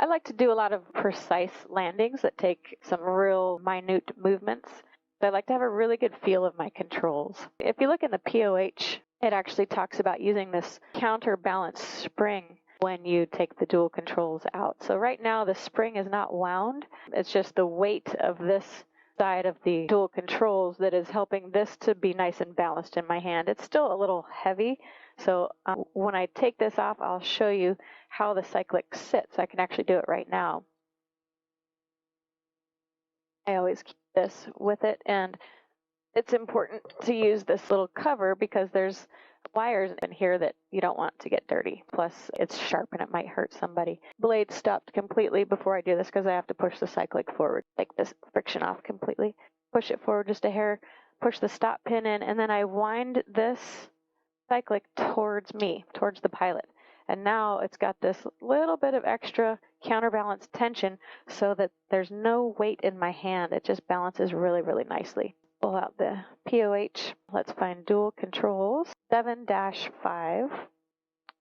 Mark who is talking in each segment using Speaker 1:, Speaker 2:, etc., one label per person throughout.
Speaker 1: I like to do a lot of precise landings that take some real minute movements. I like to have a really good feel of my controls. If you look in the POH, it actually talks about using this counterbalance spring when you take the dual controls out. So right now the spring is not wound. It's just the weight of this side of the dual controls that is helping this to be nice and balanced in my hand. It's still a little heavy, so when I take this off, I'll show you how the cyclic sits. I can actually do it right now. I always keep this with it, and it's important to use this little cover because there's wires in here that you don't want to get dirty. Plus, it's sharp and it might hurt somebody. Blade stopped completely before I do this because I have to push the cyclic forward, take this friction off completely, push it forward just a hair, push the stop pin in, and then I wind this cyclic towards me, towards the pilot. And now it's got this little bit of extra counterbalance tension so that there's no weight in my hand. It just balances really, really nicely. Pull out the POH. Let's find dual controls. 7-5.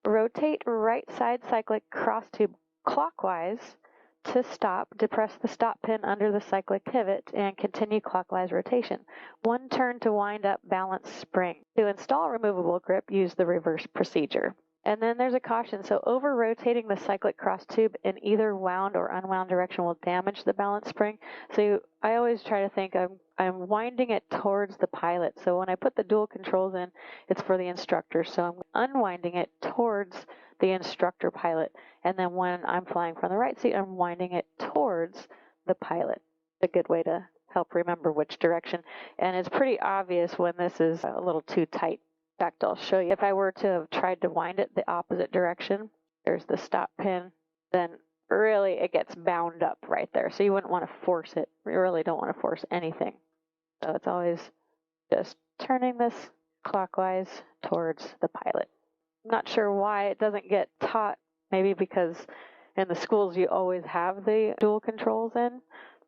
Speaker 1: Rotate right side cyclic cross tube clockwise to stop. Depress the stop pin under the cyclic pivot and continue clockwise rotation. One turn to wind up balance spring. To install removable grip, use the reverse procedure. And then there's a caution. So over rotating the cyclic cross tube in either wound or unwound direction will damage the balance spring. So I always try to think I'm winding it towards the pilot. So when I put the dual controls in, it's for the instructor. So I'm unwinding it towards the instructor pilot. And then when I'm flying from the right seat, I'm winding it towards the pilot. A good way to help remember which direction. And it's pretty obvious when this is a little too tight. In fact, I'll show you. If I were to have tried to wind it the opposite direction, there's the stop pin, then really it gets bound up right there. So you wouldn't want to force it. You really don't want to force anything. So it's always just turning this clockwise towards the pilot. I'm not sure why it doesn't get taught, maybe because in the schools you always have the dual controls in,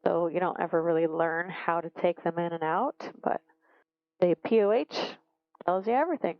Speaker 1: so you don't ever really learn how to take them in and out, but the POH tells you everything.